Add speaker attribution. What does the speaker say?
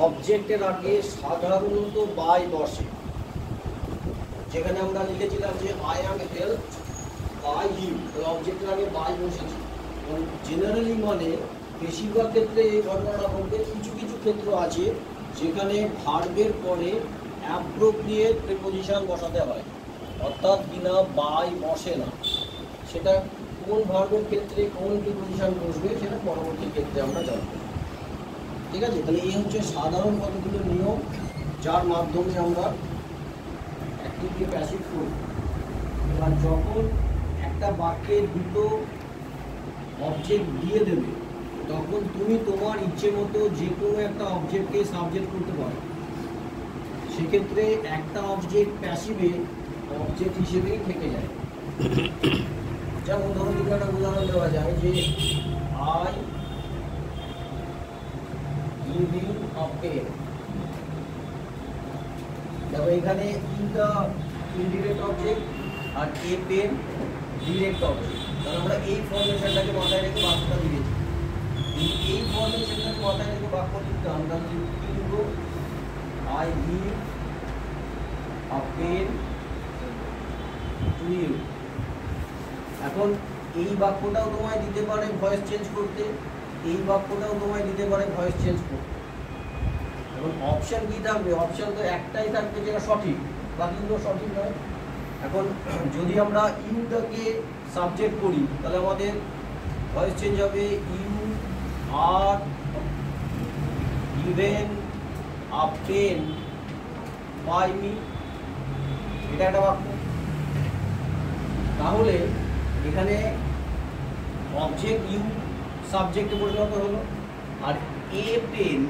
Speaker 1: অবজেক্টের আগে সাধারণত বাই বসে, যেখানে আমরা লিখেছিলাম যে I am helped by you, অবজেক্টের আগে বাই বসেছে। এবং জেনারেলি মানে বেশিরভাগ ক্ষেত্রে এই ঘটনাটা ঘটবে। কিছু কিছু ক্ষেত্র আছে যেখানে ভার্বের পরে অ্যাপ্রোপ্রিয়েট প্রিপোজিশন বসাতে হয়, অর্থাৎ বিনা বাই বসে না। সেটা কোন ভার্বের ক্ষেত্রে কোন প্রিপোজিশন বসবে সেটা পরবর্তী ক্ষেত্রে আমরা জানব। ঠিক আছে, তাহলে এই হচ্ছে সাধারণ কতগুলো নিয়ম যার মাধ্যমে আমরা অ্যাক্টিভকে প্যাসিভ করব। এবার যখন একটা বাক্যে দুটো অবজেক্ট দিয়ে দেবে, তখন তুমি তোমার ইচ্ছে মতো যে কোনো একটা অবজেক্টকে সাবজেক্ট করতে পারো। সেক্ষেত্রে একটা অবজেক্ট প্যাসিভে অবজেক্ট হিসেবেই থেকে যায়। যেমন ধরো যদি একটা উদাহরণ দেওয়া যায় যে I give you a pen. দেখো এখানে ইটা ইনডিরেক্ট অবজেক্ট আর এ পেন ডিরেক্ট অবজেক্ট। কারণ আমরা এই ফর্মেশনটাকে মাথায় রেখে বাক্যটা লিখেছি। এই ফর্মেশনটাকে মাথায় রেখে বাক্য লিখতাম, তাহলে কি লিখবো? I give a pen to you. এখন এই বাক্যটাও তোমায় দিতে পারে ভয়েস চেঞ্জ করতে, এই বাক্যটাও তোমায় দিতে পারে ভয়েস চেঞ্জ করতে। এখন অপশন কি থাকবে? অপশন তো একটাই থাকবে যেটা সঠিক, বাকিগুলো সঠিক নয়। এখন যদি আমরা ইউটাকে সাবজেক্ট করি তাহলে আমাদের ভয়েস চেঞ্জ হবে you are given a pen by me. এটা একটা বাক্য। তাহলে এখানে অবজেক্ট ইউ সাবজেক্টে পরিণত হলো, আর এ পেন